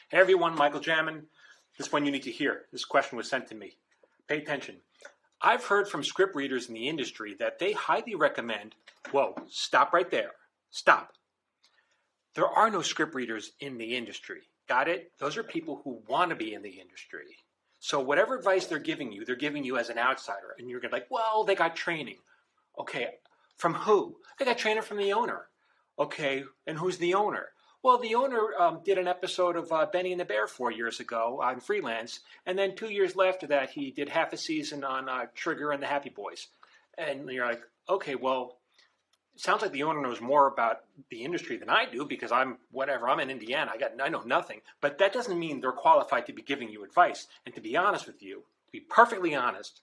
Hey everyone, Michael Jamin. This one you need to hear. This question was sent to me. Pay attention. I've heard from script readers in the industry that they highly recommend, whoa, stop right there. Stop. There are no script readers in the industry. Got it? Those are people who want to be in the industry. So whatever advice they're giving you as an outsider. And you're going to be like, well, they got training. Okay, from who? They got training from the owner. Okay, and who's the owner? Well, the owner did an episode of Benny and the Bear 4 years ago on Freelance, and then 2 years after that, he did half a season on Trigger and the Happy Boys. And you're like, okay, well, it sounds like the owner knows more about the industry than I do because I'm in Indiana. I know nothing. But that doesn't mean they're qualified to be giving you advice. And to be honest with you, to be perfectly honest,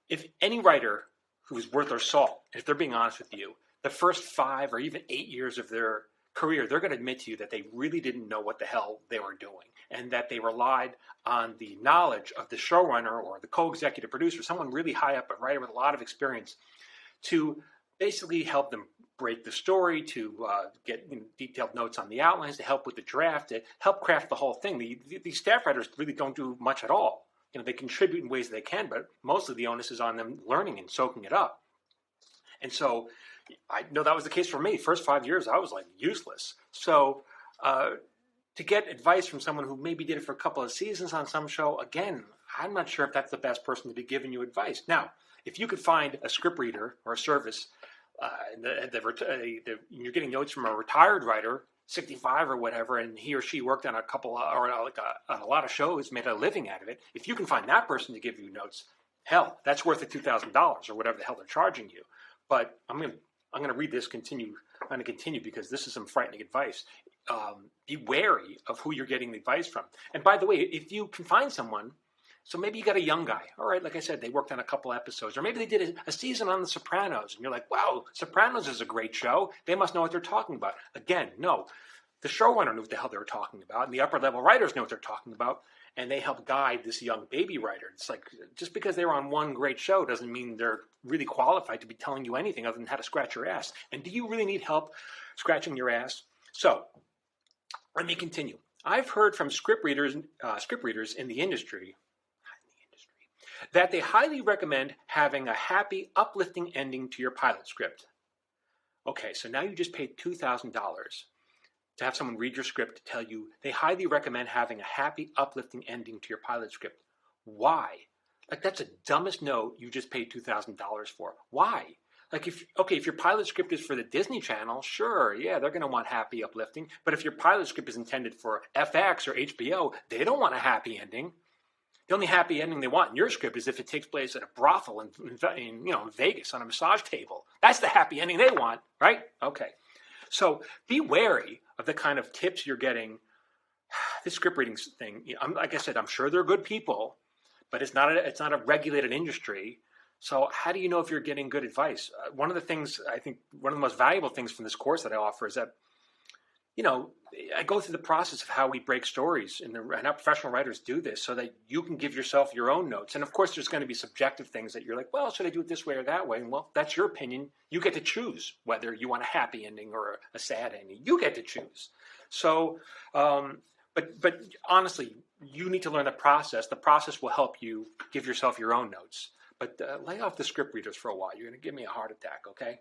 if any writer who's worth their salt, if they're being honest with you, the first 5 or even 8 years of their career, they're going to admit to you that they really didn't know what the hell they were doing and that they relied on the knowledge of the showrunner or the co-executive producer, someone really high up, a writer with a lot of experience, to basically help them break the story, to get detailed notes on the outlines, to help with the draft, to help craft the whole thing. These staff writers really don't do much at all. They contribute in ways they can, but mostly the onus is on them learning and soaking it up. And so I know that was the case for me. First 5 years, I was like useless. So to get advice from someone who maybe did it for a couple of seasons on some show, again, I'm not sure if that's the best person to be giving you advice. Now, if you could find a script reader or a service, you're getting notes from a retired writer, 65 or whatever, and he or she worked on on a lot of shows, made a living out of it. If you can find that person to give you notes, hell, that's worth the $2,000 or whatever the hell they're charging you. But I'm going to read this. I'm going to continue because this is some frightening advice. Be wary of who you're getting the advice from. And by the way, if you can find someone, so maybe you got a young guy. All right, like I said, they worked on a couple episodes, or maybe they did a season on The Sopranos, and you're like, wow, Sopranos is a great show. They must know what they're talking about. Again, no. The showrunner knew what the hell they were talking about, and the upper level writers know what they're talking about, and they help guide this young baby writer. It's like, just because they were on one great show doesn't mean they're really qualified to be telling you anything other than how to scratch your ass. And do you really need help scratching your ass? So let me continue. I've heard from script readers in the industry that they highly recommend having a happy, uplifting ending to your pilot script. Okay, so now you just paid $2,000 to have someone read your script to tell you they highly recommend having a happy, uplifting ending to your pilot script. Why? Like, that's the dumbest note you just paid $2,000 for. Why? Like, if your pilot script is for the Disney Channel, sure, yeah, they're going to want happy, uplifting. But if your pilot script is intended for FX or HBO, they don't want a happy ending. The only happy ending they want in your script is if it takes place at a brothel in Vegas on a massage table. That's the happy ending they want, right? Okay. So be wary of the kind of tips you're getting. This script reading thing, like I said, I'm sure they're good people, but it's not a regulated industry. So how do you know if you're getting good advice? One of the most valuable things from this course that I offer is that, I go through the process of how we break stories and how professional writers do this so that you can give yourself your own notes. And of course, there's going to be subjective things that you're like, well, should I do it this way or that way? And well, that's your opinion. You get to choose whether you want a happy ending or a sad ending. You get to choose. So, but honestly, you need to learn the process. The process will help you give yourself your own notes. But lay off the script readers for a while. You're going to give me a heart attack, okay?